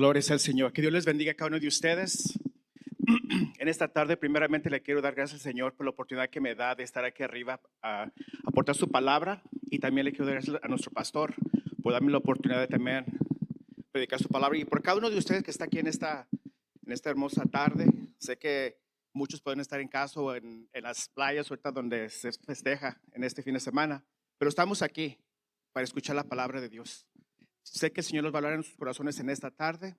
Gloria al Señor. Que Dios les bendiga a cada uno de ustedes. En esta tarde, primeramente, le quiero dar gracias al Señor por la oportunidad que me da de estar aquí arriba a aportar su palabra. Y también le quiero dar gracias a nuestro pastor por darme la oportunidad de también predicar su palabra. Y por cada uno de ustedes que está aquí en esta hermosa tarde. Sé que muchos pueden estar en casa o en las playas ahorita donde se festeja en este fin de semana. Pero estamos aquí para escuchar la palabra de Dios. Sé que el Señor los va a hablar en sus corazones en esta tarde.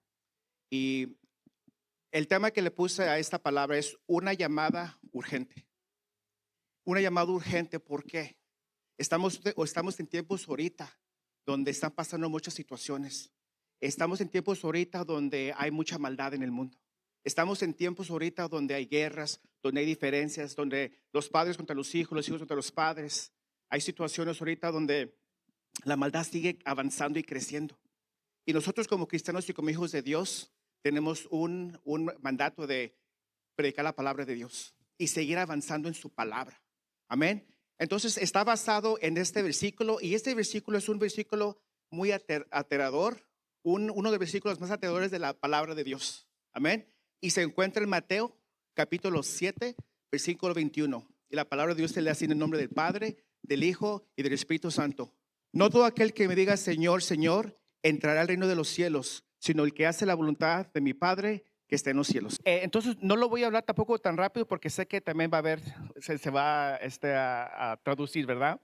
Y el tema que le puse a esta palabra es una llamada urgente. Una llamada urgente, ¿por qué? Estamos en tiempos ahorita donde están pasando muchas situaciones. Estamos en tiempos ahorita donde hay mucha maldad en el mundo. Estamos en tiempos ahorita donde hay guerras, donde hay diferencias, donde los padres contra los hijos contra los padres. Hay situaciones ahorita donde la maldad sigue avanzando y creciendo. Y nosotros como cristianos y como hijos de Dios tenemos un mandato de predicar la palabra de Dios y seguir avanzando en su palabra. Amén. Entonces está basado en este versículo, y este versículo es un versículo muy aterrador, uno de los versículos más aterradores de la palabra de Dios. Amén. Y se encuentra en Mateo capítulo 7, versículo 21. Y la palabra de Dios se lee así en el nombre del Padre, del Hijo y del Espíritu Santo. No todo aquel que me diga Señor, Señor, entrará al reino de los cielos, sino el que hace la voluntad de mi Padre que está en los cielos. Entonces no lo voy a hablar tampoco tan rápido porque sé que también va a haber, se va a traducir, ¿verdad?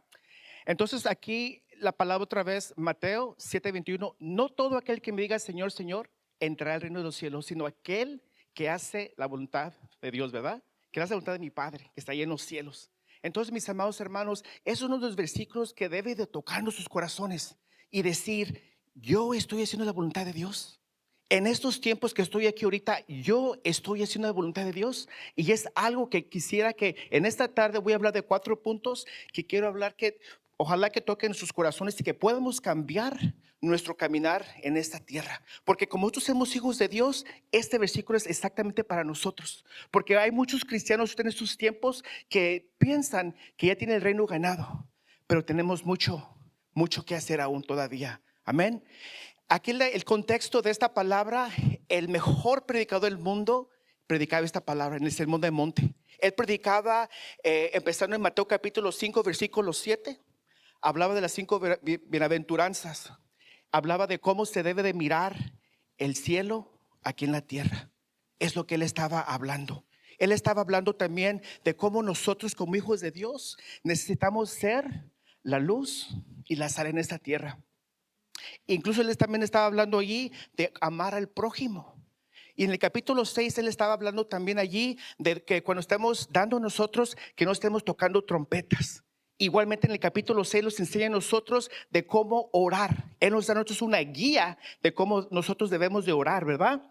Entonces aquí la palabra otra vez, Mateo 7:21, no todo aquel que me diga Señor, Señor, entrará al reino de los cielos, sino aquel que hace la voluntad de Dios, ¿verdad? Que hace la voluntad de mi Padre que está ahí en los cielos. Entonces, mis amados hermanos, es uno de los versículos que debe de tocar nuestros corazones y decir, yo estoy haciendo la voluntad de Dios. En estos tiempos que estoy aquí ahorita, yo estoy haciendo la voluntad de Dios. Y es algo que quisiera que en esta tarde voy a hablar de 4 puntos que quiero hablar que ojalá que toquen sus corazones y que podamos cambiar nuestro caminar en esta tierra. Porque como nosotros somos hijos de Dios, este versículo es exactamente para nosotros. Porque hay muchos cristianos en estos tiempos que piensan que ya tienen el reino ganado, pero tenemos mucho que hacer aún todavía. Amén. Aquí el contexto de esta palabra, el mejor predicador del mundo predicaba esta palabra en el Sermón del Monte. Él predicaba empezando en Mateo capítulo 5, versículo 7. Hablaba de las 5 bienaventuranzas. Hablaba de cómo se debe de mirar el cielo aquí en la tierra. Es lo que él estaba hablando. Él estaba hablando también de cómo nosotros como hijos de Dios necesitamos ser la luz y la sal en esta tierra. Incluso él también estaba hablando allí de amar al prójimo. Y en el capítulo 6 él estaba hablando también allí de que cuando estemos dando nosotros, que no estemos tocando trompetas. Igualmente en el capítulo 6 nos enseña a nosotros de cómo orar. Él nos da a nosotros una guía de cómo nosotros debemos de orar, ¿verdad?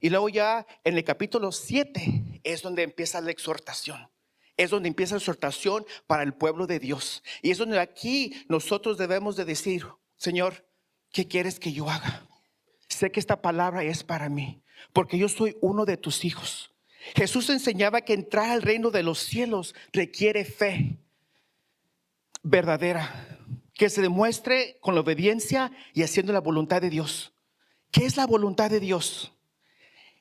Y luego ya en el capítulo 7 es donde empieza la exhortación. Es donde empieza la exhortación para el pueblo de Dios. Y es donde aquí nosotros debemos de decir, Señor, ¿qué quieres que yo haga? Sé que esta palabra es para mí, porque yo soy uno de tus hijos. Jesús enseñaba que entrar al reino de los cielos requiere fe verdadera, que se demuestre con la obediencia y haciendo la voluntad de Dios. ¿Qué es la voluntad de Dios?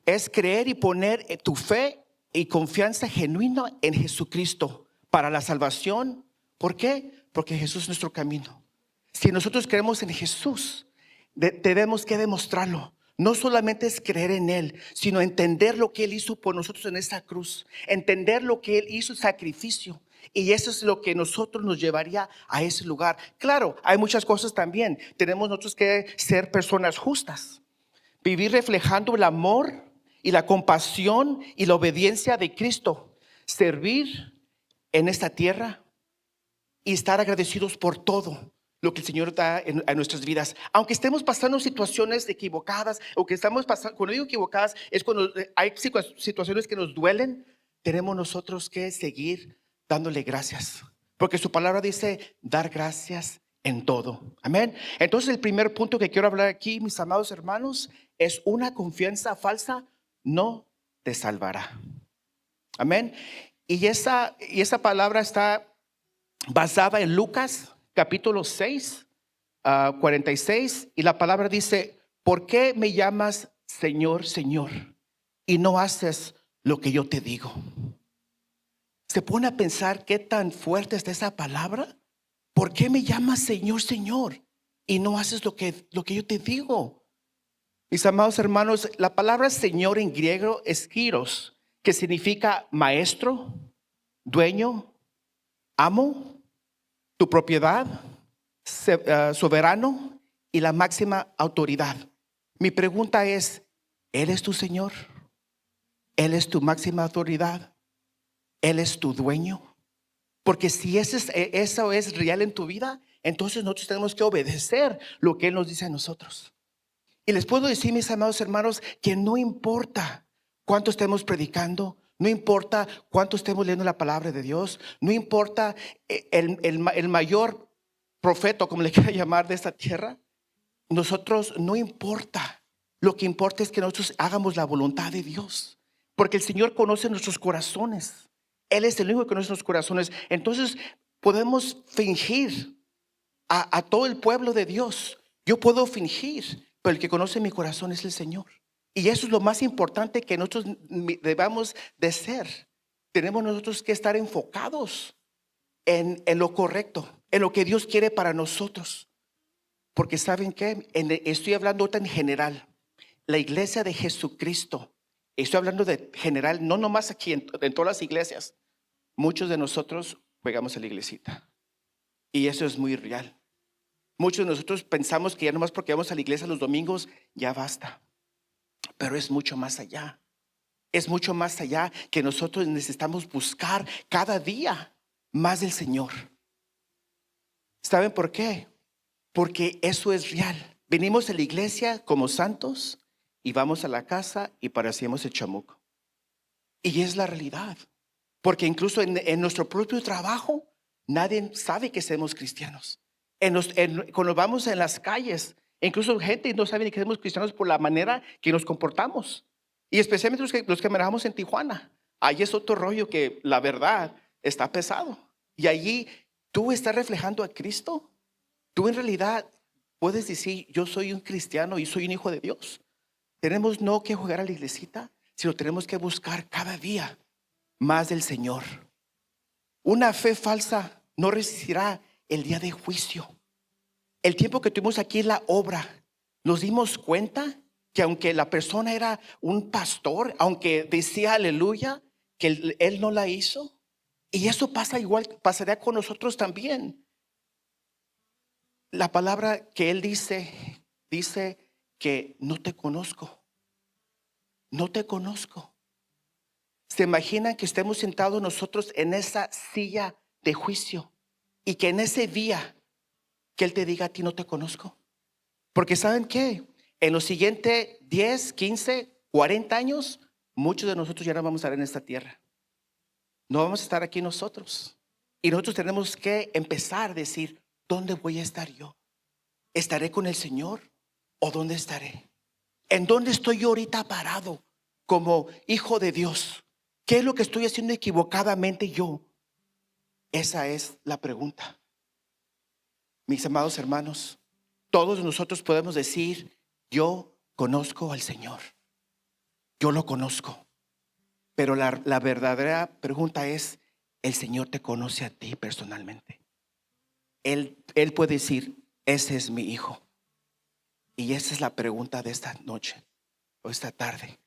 Es creer y poner tu fe y confianza genuina en Jesucristo para la salvación. ¿Por qué? Porque Jesús es nuestro camino. Si nosotros creemos en Jesús, tenemos que demostrarlo. No solamente es creer en Él, sino entender lo que Él hizo por nosotros en esta cruz. Entender lo que Él hizo, sacrificio. Y eso es lo que nosotros nos llevaría a ese lugar. Claro, hay muchas cosas también. Tenemos nosotros que ser personas justas. Vivir reflejando el amor y la compasión y la obediencia de Cristo. Servir en esta tierra y estar agradecidos por todo lo que el Señor da a nuestras vidas. Aunque estemos pasando situaciones equivocadas, o que estamos pasando, cuando digo equivocadas, es cuando hay situaciones que nos duelen, tenemos nosotros que seguir dándole gracias. Porque su palabra dice, dar gracias en todo. Amén. Entonces el primer punto que quiero hablar aquí, mis amados hermanos, es una confianza falsa no te salvará. Amén. Y esa palabra está basada en Lucas capítulo 6, 46, y la palabra dice, ¿por qué me llamas Señor, Señor, y no haces lo que yo te digo? ¿Se pone a pensar qué tan fuerte está esa palabra? ¿Por qué me llamas Señor, Señor, y no haces lo que yo te digo? Mis amados hermanos, la palabra Señor en griego es Kyrios, que significa maestro, dueño, amo, tu propiedad, soberano y la máxima autoridad. Mi pregunta es, ¿Él es tu Señor? ¿Él es tu máxima autoridad? ¿Él es tu dueño? Porque si eso es real en tu vida, entonces nosotros tenemos que obedecer lo que Él nos dice a nosotros. Y les puedo decir, mis amados hermanos, que no importa cuánto estemos predicando, no importa cuánto estemos leyendo la palabra de Dios, no importa el mayor profeta, como le quiera llamar, de esta tierra, nosotros no importa. Lo que importa es que nosotros hagamos la voluntad de Dios, porque el Señor conoce nuestros corazones. Él es el único que conoce nuestros corazones. Entonces podemos fingir a todo el pueblo de Dios. Yo puedo fingir, pero el que conoce mi corazón es el Señor. Y eso es lo más importante que nosotros debamos de ser. Tenemos nosotros que estar enfocados en lo correcto, en lo que Dios quiere para nosotros. Porque ¿saben qué? Estoy hablando ahorita en general. La iglesia de Jesucristo. Estoy hablando de general, no nomás aquí, en todas las iglesias. Muchos de nosotros juegamos a la iglesita. Y eso es muy real. Muchos de nosotros pensamos que ya nomás porque vamos a la iglesia los domingos, ya basta. Pero es mucho más allá. Es mucho más allá que nosotros necesitamos buscar cada día más del Señor. ¿Saben por qué? Porque eso es real. Venimos a la iglesia como santos y vamos a la casa y parecemos el chamuco. Y es la realidad. Porque incluso en nuestro propio trabajo, nadie sabe que somos cristianos. Cuando vamos en las calles, incluso gente no sabe ni que somos cristianos por la manera que nos comportamos. Y especialmente los que manejamos en Tijuana. Ahí es otro rollo que la verdad está pesado. Y allí tú estás reflejando a Cristo. Tú en realidad puedes decir, yo soy un cristiano y soy un hijo de Dios. Tenemos no que jugar a la iglesita, sino tenemos que buscar cada día más del Señor. Una fe falsa no resistirá el día de juicio. El tiempo que tuvimos aquí en la obra, nos dimos cuenta que aunque la persona era un pastor, aunque decía aleluya, que él no la hizo. Y eso pasa igual, pasaría con nosotros también. La palabra que él dice que no te conozco. No te conozco. ¿Se imaginan que estemos sentados nosotros en esa silla de juicio y que en ese día que Él te diga a ti no te conozco? Porque ¿saben qué? En los siguientes 10, 15, 40 años, muchos de nosotros ya no vamos a estar en esta tierra. No vamos a estar aquí nosotros. Y nosotros tenemos que empezar a decir, ¿dónde voy a estar yo? ¿Estaré con el Señor o dónde estaré? ¿En dónde estoy yo ahorita parado como hijo de Dios? ¿Qué es lo que estoy haciendo equivocadamente yo? Esa es la pregunta. Mis amados hermanos, todos nosotros podemos decir, yo conozco al Señor. Yo lo conozco. Pero la verdadera pregunta es, ¿el Señor te conoce a ti personalmente? Él puede decir, ese es mi hijo. Y esa es la pregunta de esta noche o esta tarde.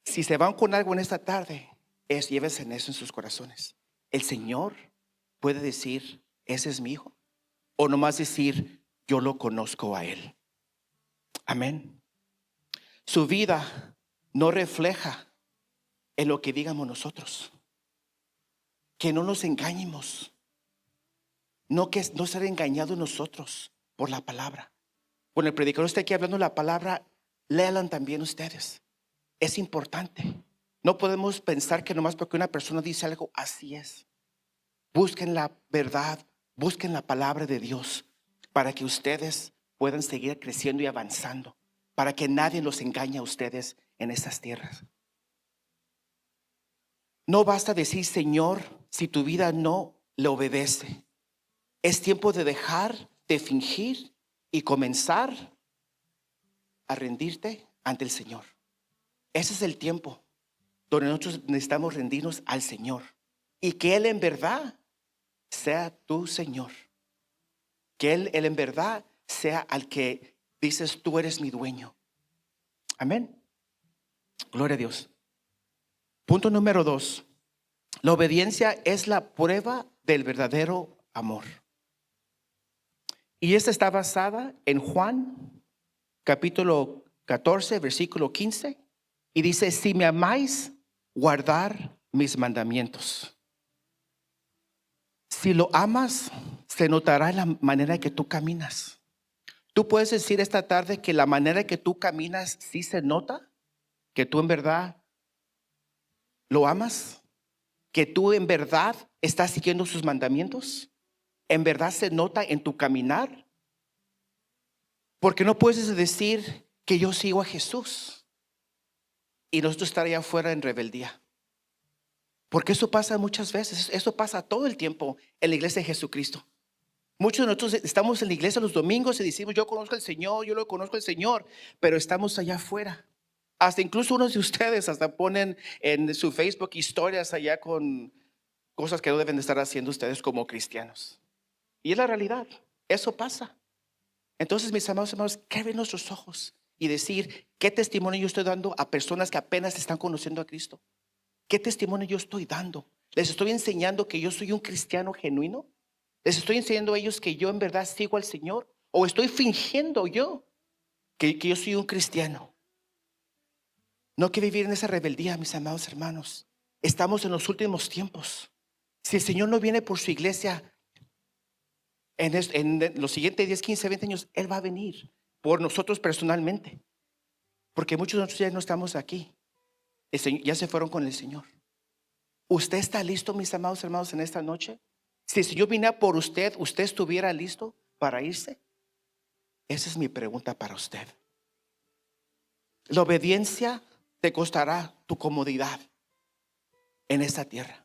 Si se van con algo en esta tarde, llévense en eso en sus corazones. El Señor puede decir, ese es mi hijo. O nomás decir, yo lo conozco a Él. Amén. Su vida no refleja en lo que digamos nosotros. Que no nos engañemos. No ser engañados nosotros por la palabra. Cuando el predicador esté aquí hablando la palabra, léalan también ustedes. Es importante. No podemos pensar que nomás porque una persona dice algo, así es. Busquen la verdad, busquen la palabra de Dios para que ustedes puedan seguir creciendo y avanzando, para que nadie los engañe a ustedes en estas tierras. No basta decir Señor si tu vida no le obedece. Es tiempo de dejar de fingir y comenzar a rendirte ante el Señor. Ese es el tiempo donde nosotros necesitamos rendirnos al Señor y que Él en verdad sea tu Señor. Que Él en verdad sea al que dices, tú eres mi dueño. Amén. Gloria a Dios. Punto número 2. La obediencia es la prueba del verdadero amor. Y esta está basada en Juan, capítulo 14, versículo 15. Y dice, si me amáis, guardar mis mandamientos. Si lo amas, se notará en la manera en que tú caminas. Tú puedes decir esta tarde que la manera en que tú caminas sí se nota, que tú en verdad lo amas, que tú en verdad estás siguiendo sus mandamientos. En verdad se nota en tu caminar. Porque no puedes decir que yo sigo a Jesús y nosotros estar allá afuera en rebeldía. Porque eso pasa muchas veces. Eso pasa todo el tiempo en la iglesia de Jesucristo. Muchos de nosotros estamos en la iglesia los domingos y decimos, yo conozco al Señor, yo lo conozco al Señor, pero estamos allá afuera. Hasta incluso unos de ustedes hasta ponen en su Facebook historias allá con cosas que no deben de estar haciendo ustedes como cristianos. Y es la realidad, eso pasa. Entonces, mis amados hermanos, que abrir nuestros ojos y decir, ¿qué testimonio yo estoy dando a personas que apenas están conociendo a Cristo? ¿Qué testimonio yo estoy dando? ¿Les estoy enseñando que yo soy un cristiano genuino? ¿Les estoy enseñando a ellos que yo en verdad sigo al Señor? ¿O estoy fingiendo yo que yo soy un cristiano? No hay que vivir en esa rebeldía, mis amados hermanos. Estamos en los últimos tiempos. Si el Señor no viene por su iglesia en los siguientes 10, 15, 20 años, Él va a venir por nosotros personalmente. Porque muchos de nosotros ya no estamos aquí. Ya se fueron con el Señor. ¿Usted está listo, mis amados hermanos, en esta noche? Si el Señor viniera por usted, ¿usted estuviera listo para irse? Esa es mi pregunta para usted. La obediencia te costará tu comodidad en esta tierra.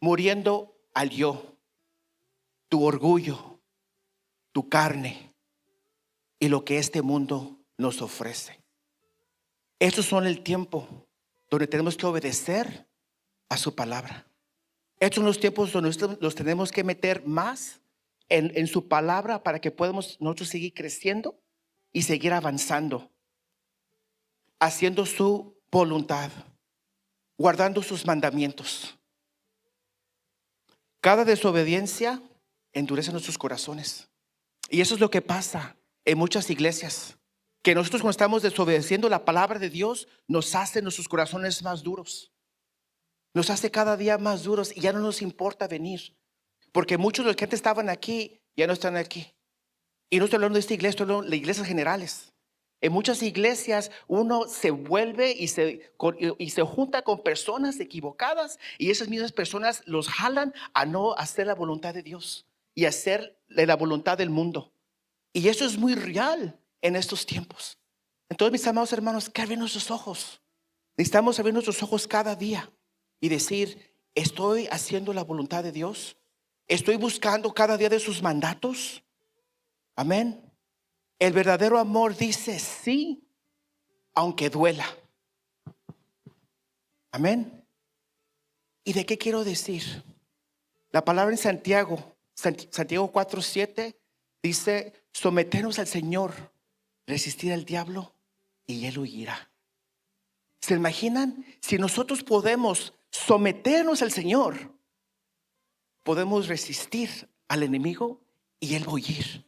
Muriendo al yo, tu orgullo, tu carne y lo que este mundo nos ofrece. Estos son el tiempo donde tenemos que obedecer a su palabra. Estos son los tiempos donde los tenemos que meter más en su palabra para que podamos nosotros seguir creciendo y seguir avanzando, haciendo su voluntad, guardando sus mandamientos. Cada desobediencia endurece nuestros corazones. Y eso es lo que pasa en muchas iglesias, que nosotros cuando estamos desobedeciendo la palabra de Dios, nos hace nuestros corazones más duros. Nos hace cada día más duros y ya no nos importa venir. Porque muchos de los que antes estaban aquí ya no están aquí. Y no estoy hablando de esta iglesia, estoy hablando de iglesias generales. En muchas iglesias uno se vuelve y se junta con personas equivocadas y esas mismas personas los jalan a no hacer la voluntad de Dios y hacer la voluntad del mundo. Y eso es muy real en estos tiempos. Entonces, mis amados hermanos, que abren nuestros ojos. Necesitamos abrir nuestros ojos cada día y decir, ¿estoy haciendo la voluntad de Dios? ¿Estoy buscando cada día de sus mandatos? Amén. El verdadero amor dice sí, aunque duela. Amén. ¿Y de qué quiero decir? La palabra en Santiago 4:7 dice, someternos al Señor, resistir al diablo y Él huirá. ¿Se imaginan? Si nosotros podemos someternos al Señor, podemos resistir al enemigo y Él va a huir.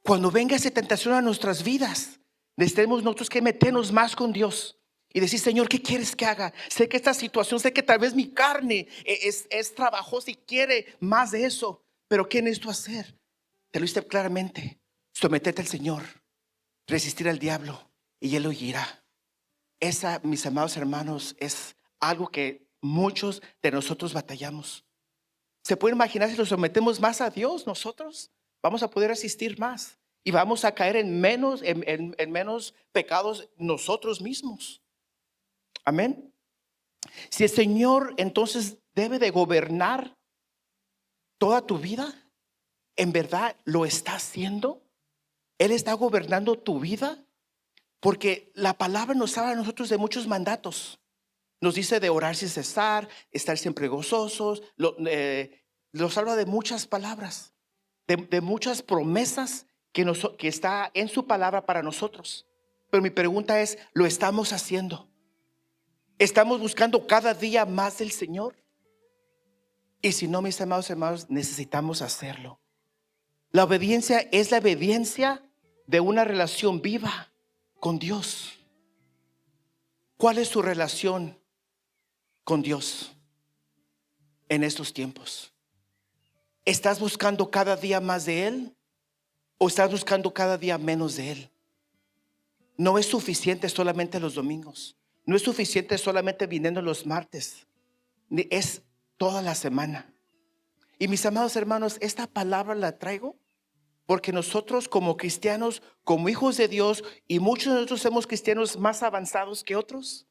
Cuando venga esa tentación a nuestras vidas, necesitamos nosotros que meternos más con Dios y decir, Señor, ¿qué quieres que haga? Sé que esta situación, sé que tal vez mi carne es trabajosa y quiere más de eso, pero ¿qué necesito hacer? Te lo dice claramente, someterte al Señor, resistir al diablo y Él huirá. Esa, mis amados hermanos, es algo que muchos de nosotros batallamos. ¿Se puede imaginar si nos sometemos más a Dios nosotros? Vamos a poder asistir más y vamos a caer en menos pecados nosotros mismos. Amén. Si el Señor entonces debe de gobernar toda tu vida, ¿en verdad lo está haciendo? ¿Él está gobernando tu vida? Porque la palabra nos habla a nosotros de muchos mandatos. Nos dice de orar sin cesar, estar siempre gozosos. Nos habla de muchas palabras, de muchas promesas que está en su palabra para nosotros. Pero mi pregunta es, ¿lo estamos haciendo? ¿Estamos buscando cada día más del Señor? Y si no, mis amados hermanos, necesitamos hacerlo. La obediencia es la obediencia de una relación viva con Dios. ¿Cuál es su relación con Dios en estos tiempos? ¿Estás buscando cada día más de Él o estás buscando cada día menos de Él? No es suficiente solamente los domingos. No es suficiente solamente viniendo los martes. Es toda la semana. Y mis amados hermanos, esta palabra la traigo porque nosotros como cristianos, como hijos de Dios, y muchos de nosotros somos cristianos más avanzados que otros,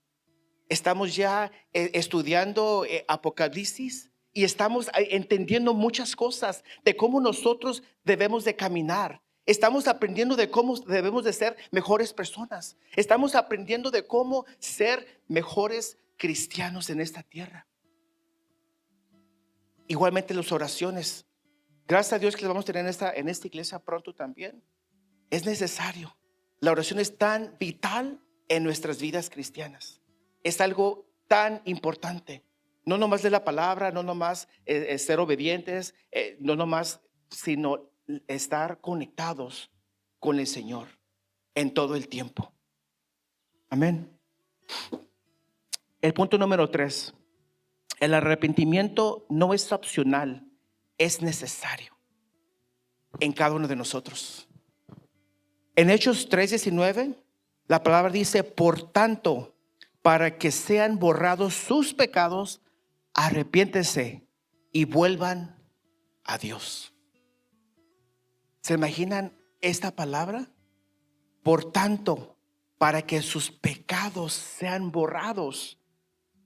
estamos ya estudiando Apocalipsis y estamos entendiendo muchas cosas de cómo nosotros debemos de caminar. Estamos aprendiendo de cómo debemos de ser mejores personas. Estamos aprendiendo de cómo ser mejores cristianos en esta tierra. Igualmente las oraciones. Gracias a Dios que las vamos a tener en esta iglesia pronto también. Es necesario. La oración es tan vital en nuestras vidas cristianas. Es algo tan importante. No nomás de la palabra, no nomás ser obedientes, no nomás, sino estar conectados con el Señor en todo el tiempo. Amén. El punto número 3. El arrepentimiento no es opcional, es necesario en cada uno de nosotros. En Hechos 3:19, la palabra dice: por tanto, para que sean borrados sus pecados, arrepiéntense y vuelvan a Dios. ¿Se imaginan esta palabra? Por tanto, para que sus pecados sean borrados.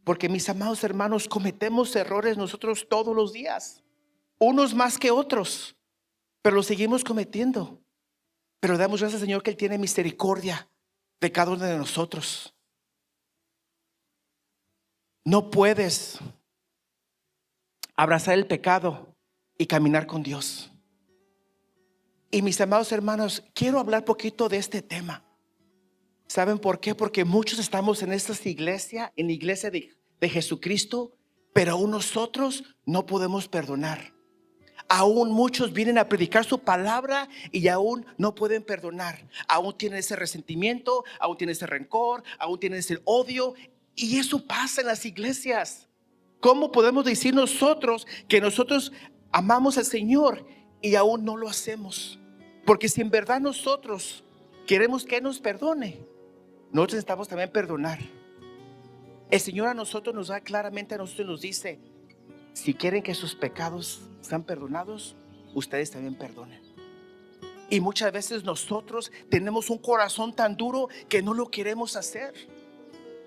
Porque mis amados hermanos, cometemos errores nosotros todos los días, unos más que otros, pero los seguimos cometiendo. Pero damos gracias al Señor que Él tiene misericordia de cada uno de nosotros. No puedes abrazar el pecado y caminar con Dios. Y mis amados hermanos, quiero hablar poquito de este tema. ¿Saben por qué? Porque muchos estamos en esta iglesia, en la iglesia de Jesucristo, pero aún nosotros no podemos perdonar. Aún muchos vienen a predicar su palabra y aún no pueden perdonar. Aún tienen ese resentimiento, aún tienen ese rencor, aún tienen ese odio. Y eso pasa en las iglesias. ¿Cómo podemos decir nosotros que nosotros amamos al Señor y aún no lo hacemos? Porque si en verdad nosotros queremos que Él nos perdone, nosotros necesitamos también perdonar. El Señor a nosotros nos da claramente, a nosotros nos dice: si quieren que sus pecados sean perdonados, ustedes también perdonen. Y muchas veces nosotros tenemos un corazón tan duro que no lo queremos hacer.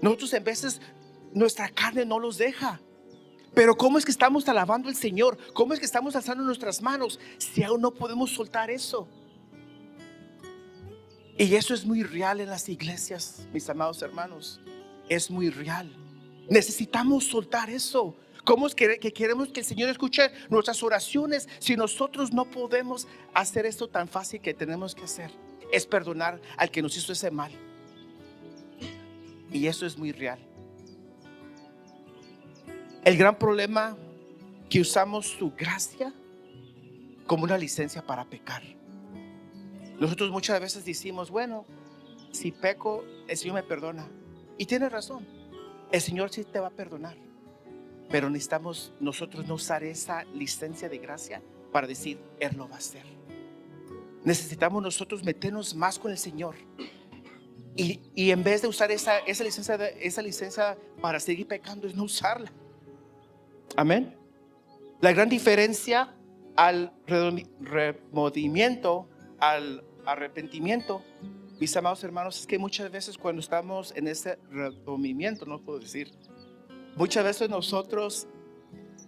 Nosotros en veces nuestra carne no los deja. Pero ¿cómo es que estamos alabando al Señor? ¿Cómo es que estamos alzando nuestras manos si aún no podemos soltar eso? Y eso es muy real en las iglesias, mis amados hermanos. Es muy real. Necesitamos soltar eso. ¿Cómo es que queremos que el Señor escuche nuestras oraciones si nosotros no podemos hacer esto tan fácil que tenemos que hacer? Es perdonar al que nos hizo ese mal. Y eso es muy real. El gran problema que usamos su gracia como una licencia para pecar. Nosotros muchas veces decimos: bueno, si peco, el Señor me perdona. Y tiene razón, el Señor sí te va a perdonar. Pero necesitamos nosotros no usar esa licencia de gracia para decir: Él lo va a hacer. Necesitamos nosotros meternos más con el Señor. Y en vez de usar esa licencia para seguir pecando, es no usarla. Amén. La gran diferencia al remordimiento, al arrepentimiento, mis amados hermanos, es que muchas veces cuando estamos en ese remordimiento, no puedo decir, muchas veces nosotros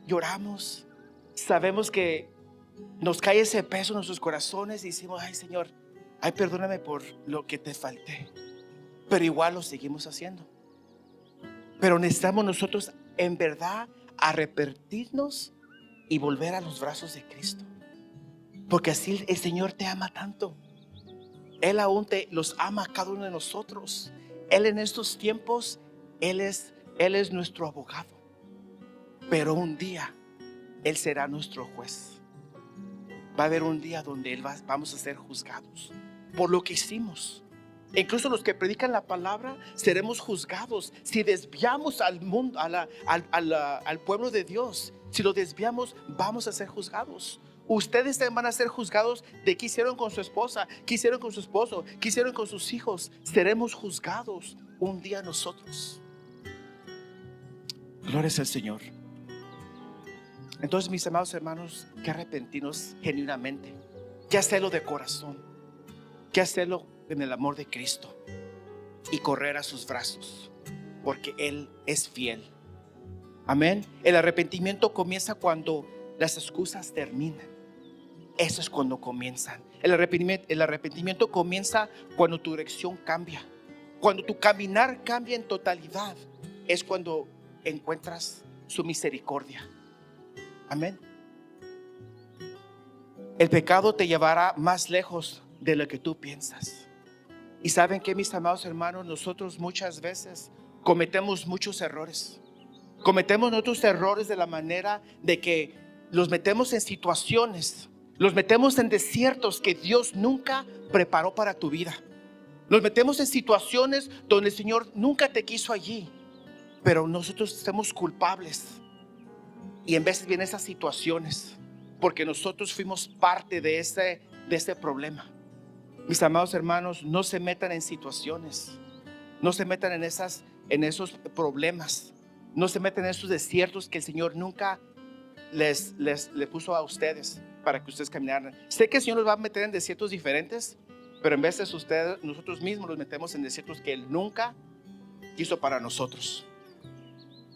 lloramos, sabemos que nos cae ese peso en nuestros corazones y decimos: ay Señor, ay perdóname por lo que te falté. pero igual lo seguimos haciendo. Pero necesitamos nosotros en verdad arrepentirnos y volver a los brazos de Cristo, porque así el Señor te ama tanto. Él aún los ama a cada uno de nosotros. Él en estos tiempos, Él es nuestro abogado, pero un día Él será nuestro juez. Va a haber un día donde vamos a ser juzgados por lo que hicimos. Incluso los que predican la palabra seremos juzgados si desviamos al mundo, al pueblo de Dios. Si lo desviamos, vamos a ser juzgados. Ustedes van a ser juzgados de qué hicieron con su esposa, qué hicieron con su esposo, qué hicieron con sus hijos. Seremos juzgados un día nosotros. Gloria al Señor. Entonces, mis amados hermanos, que arrepentirnos genuinamente, que hacerlo de corazón, que hacerlo en el amor de Cristo y correr a sus brazos, porque Él es fiel. Amén. El arrepentimiento comienza cuando las excusas terminan. Eso es cuando comienzan. El arrepentimiento comienza cuando tu dirección cambia, cuando tu caminar cambia en totalidad. Es cuando encuentras su misericordia. Amén. El pecado te llevará más lejos de lo que tú piensas. Y saben que, mis amados hermanos, nosotros muchas veces cometemos muchos errores. Cometemos otros errores de la manera de que los metemos en situaciones, los metemos en desiertos que Dios nunca preparó para tu vida. Nos metemos en situaciones donde el Señor nunca te quiso allí, pero nosotros somos culpables. Y en veces vienen esas situaciones porque nosotros fuimos parte de ese problema. Mis amados hermanos, no se metan en situaciones, no se metan en esos problemas, no se metan en esos desiertos que el Señor nunca les puso a ustedes para que ustedes caminaran. Sé que el Señor los va a meter en desiertos diferentes, pero en veces nosotros mismos nos metemos en desiertos que Él nunca quiso para nosotros.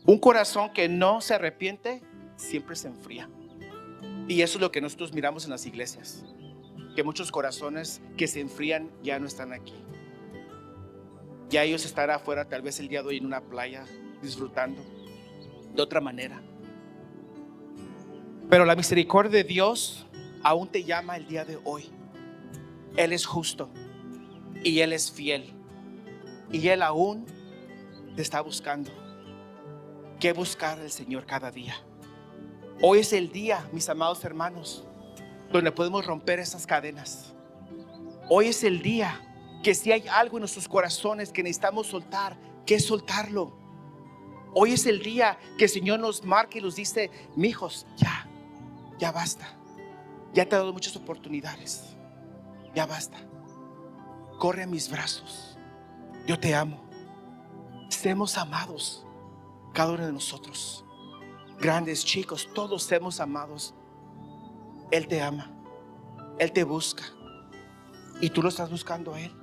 Un corazón que no se arrepiente siempre se enfría. Y eso es lo que nosotros miramos en las iglesias, que muchos corazones que se enfrían ya no están aquí. Ya ellos están afuera tal vez el día de hoy en una playa disfrutando de otra manera. Pero la misericordia de Dios aún te llama el día de hoy. Él es justo y Él es fiel, y Él aún te está buscando. ¿Qué buscar el Señor cada día? Hoy es el día, mis amados hermanos, donde podemos romper esas cadenas. Hoy es el día que si hay algo en nuestros corazones que necesitamos soltar, que soltarlo. Hoy es el día que el Señor nos marca y nos dice: mijos, ya basta. Ya te he dado muchas oportunidades. Ya basta. Corre a mis brazos. Yo te amo. Seamos amados, cada uno de nosotros. Grandes, chicos, todos seamos amados. Él te ama, Él te busca, y tú lo estás buscando a Él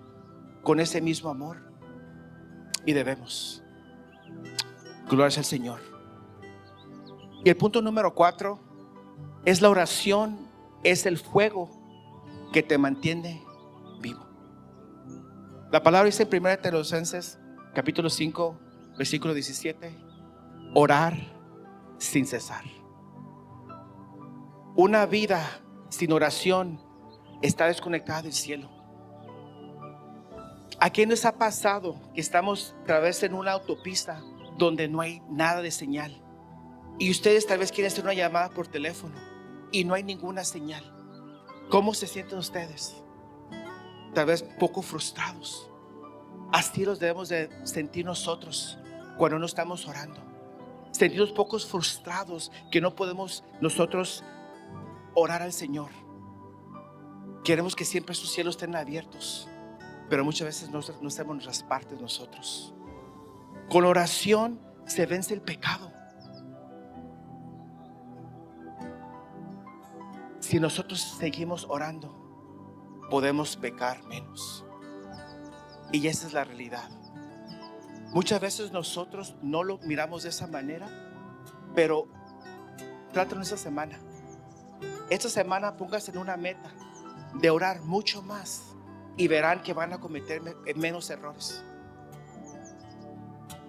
con ese mismo amor. Y debemos. Gloria al Señor. Y el punto número 4 es: la oración es el fuego que te mantiene vivo. La palabra dice en 1 Tesalonicenses capítulo 5 versículo 17: orar sin cesar. Una vida sin oración está desconectada del cielo. ¿A quién nos ha pasado que estamos tal vez en una autopista donde no hay nada de señal, y ustedes tal vez quieren hacer una llamada por teléfono y no hay ninguna señal? ¿Cómo se sienten ustedes? Tal vez poco frustrados. Así los debemos de sentir nosotros cuando no estamos orando. Sentirnos pocos frustrados que no podemos nosotros orar al Señor. Queremos que siempre sus cielos estén abiertos, pero muchas veces no hacemos nuestras partes nosotros. Con oración se vence el pecado. Si nosotros seguimos orando, podemos pecar menos. Y esa es la realidad. Muchas veces nosotros no lo miramos de esa manera, pero traten esta semana. Esta semana pónganse en una meta de orar mucho más y verán que van a cometer menos errores.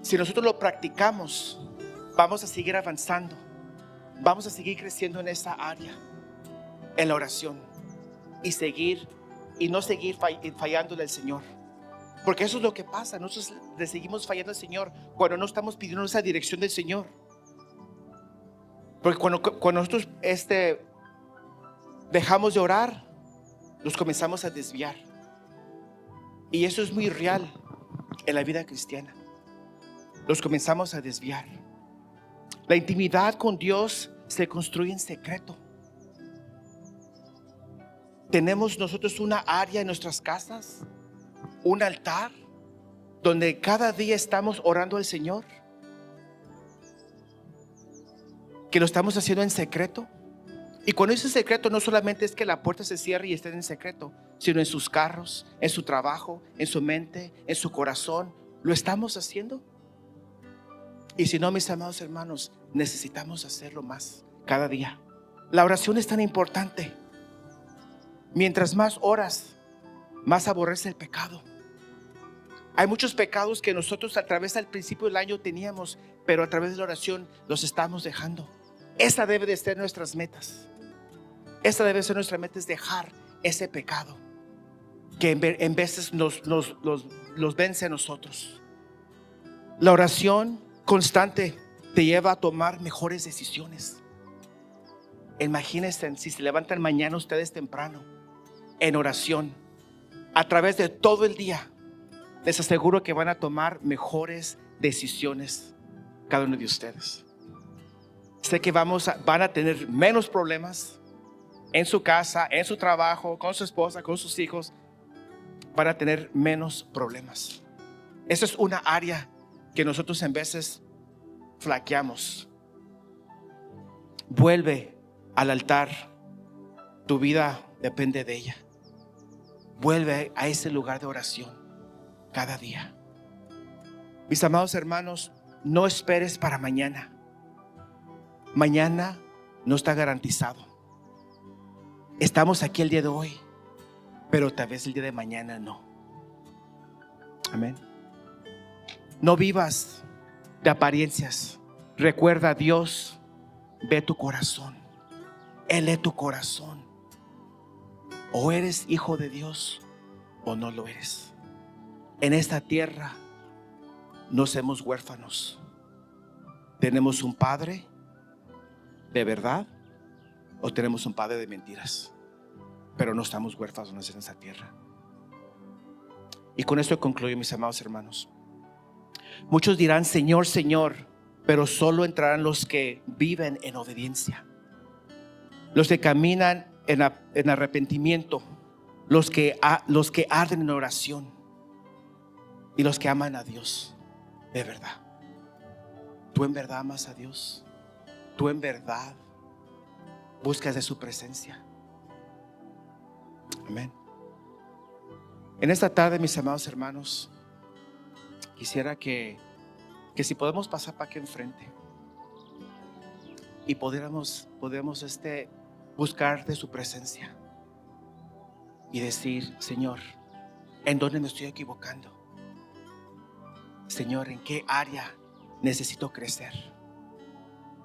Si nosotros lo practicamos, vamos a seguir avanzando. Vamos a seguir creciendo en esa área, en la oración. Y no seguir fallándole al Señor. Porque eso es lo que pasa. Nosotros le seguimos fallando al Señor cuando no estamos pidiendo esa dirección del Señor. Porque cuando nosotros dejamos de orar, nos comenzamos a desviar. Y eso es muy real en la vida cristiana. Nos comenzamos a desviar. La intimidad con Dios se construye en secreto. Tenemos nosotros una área en nuestras casas, un altar, donde cada día estamos orando al Señor, que lo estamos haciendo en secreto. Y cuando es en secreto, no solamente es que la puerta se cierre y estén en secreto, sino en sus carros, en su trabajo, en su mente, en su corazón. ¿Lo estamos haciendo? Y si no, mis amados hermanos, necesitamos hacerlo más cada día. La oración es tan importante. Mientras más oras, más aborrece el pecado. Hay muchos pecados que nosotros a través del principio del año teníamos, pero a través de la oración los estamos dejando. Esa debe de ser nuestras metas. Esa debe ser nuestra meta, es dejar ese pecado que en veces los vence a nosotros. La oración constante te lleva a tomar mejores decisiones. Imagínense si se levantan mañana ustedes temprano en oración, a través de todo el día, les aseguro que van a tomar mejores decisiones cada uno de ustedes. Sé que van a tener menos problemas en su casa, en su trabajo, con su esposa, con sus hijos. Van a tener menos problemas. Esa es una área que nosotros en veces flaqueamos. Vuelve al altar. Tu vida depende de ella. Vuelve a ese lugar de oración cada día. Mis amados hermanos, no esperes para mañana. Mañana no está garantizado. Estamos aquí el día de hoy, pero tal vez el día de mañana no. Amén. No vivas de apariencias. Recuerda, Dios ve tu corazón. Él lee tu corazón. O eres hijo de Dios o no lo eres. En esta tierra no somos huérfanos. Tenemos un padre de verdad o tenemos un padre de mentiras, pero no estamos huérfanos en esta tierra. Y con esto concluyo, mis amados hermanos. Muchos dirán Señor, Señor, pero solo entrarán los que viven en obediencia, los que caminan en arrepentimiento, los que arden en oración y los que aman a Dios de verdad. ¿Tú en verdad amas a Dios? ¿Tú en verdad buscas de su presencia? Amén. En esta tarde, mis amados hermanos, quisiera que si podemos pasar para aquí enfrente y podemos buscar de su presencia y decir: Señor, ¿en dónde me estoy equivocando? Señor, ¿en qué área necesito crecer?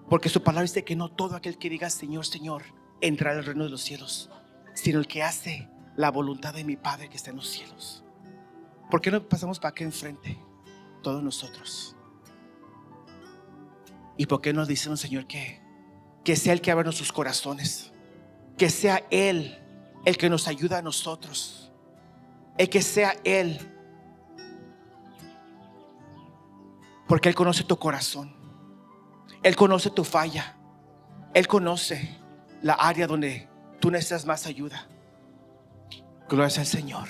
Porque su palabra dice que no todo aquel que diga Señor, Señor entrará al reino de los cielos, sino el que hace la voluntad de mi Padre que está en los cielos. ¿Por qué no pasamos para aquí enfrente todos nosotros? ¿Y por qué nos dicen, Señor, que sea el que abra nuestros corazones, que sea Él el que nos ayuda a nosotros, el que sea Él, porque Él conoce tu corazón, Él conoce tu falla, Él conoce la área donde tú necesitas más ayuda. Gloria al Señor.